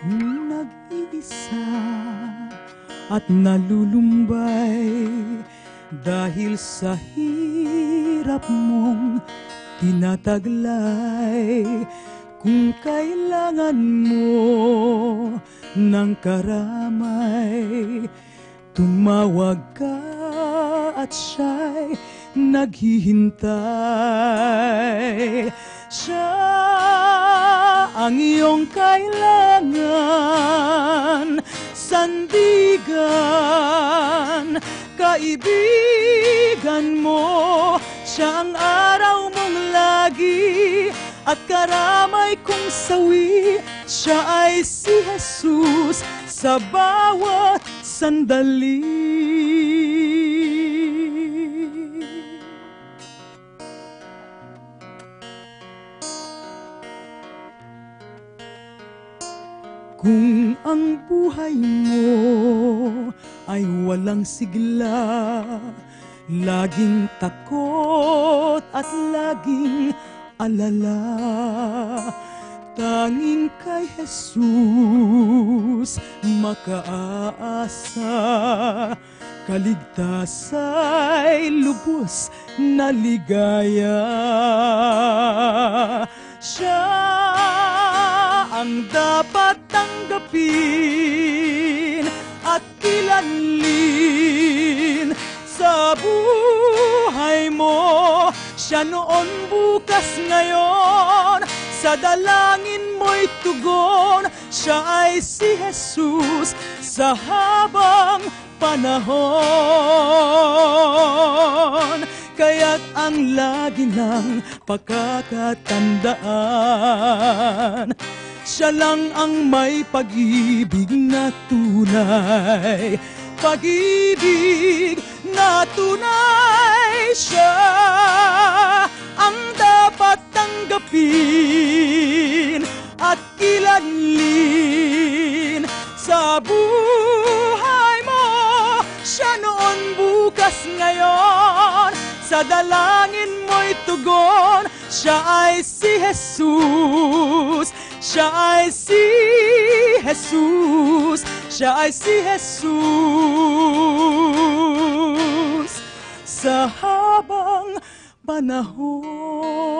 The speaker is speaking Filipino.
Kung nag-iisa at nalulumbay dahil sa hirap mong tinataglay, kung kailangan mo ng karamay, tumawag ka at siya'y naghihintay. Siya ang iyong kailangan, sandigan, kaibigan mo. Siya ang araw mong lagi at karamay kong sawi. Siya ay si Jesus sa bawat sandali. Kung ang buhay mo ay walang sigla, laging takot at laging alala, tanging kay Jesus makaasa. Kaligtasa'y lubos na ligaya. Siya ang dapat tanggapin at kilanlin sa buhay mo. Siya noon, bukas, ngayon, sa dalangin mo'y tugon. Siya ay si Jesus sa habang panahon. Kaya't ang lagi ng pagkakatandaan, siya lang ang may pag-ibig na tunay. Pag-ibig na tunay, siya ang dapat tanggapin at kilanlin sa buhay mo. Siya noon, bukas, ngayon, sa dalangin mo'y tugon. Siya ay si Jesus. Siya ay si Jesus. Siya ay si Jesus sa habang panahon.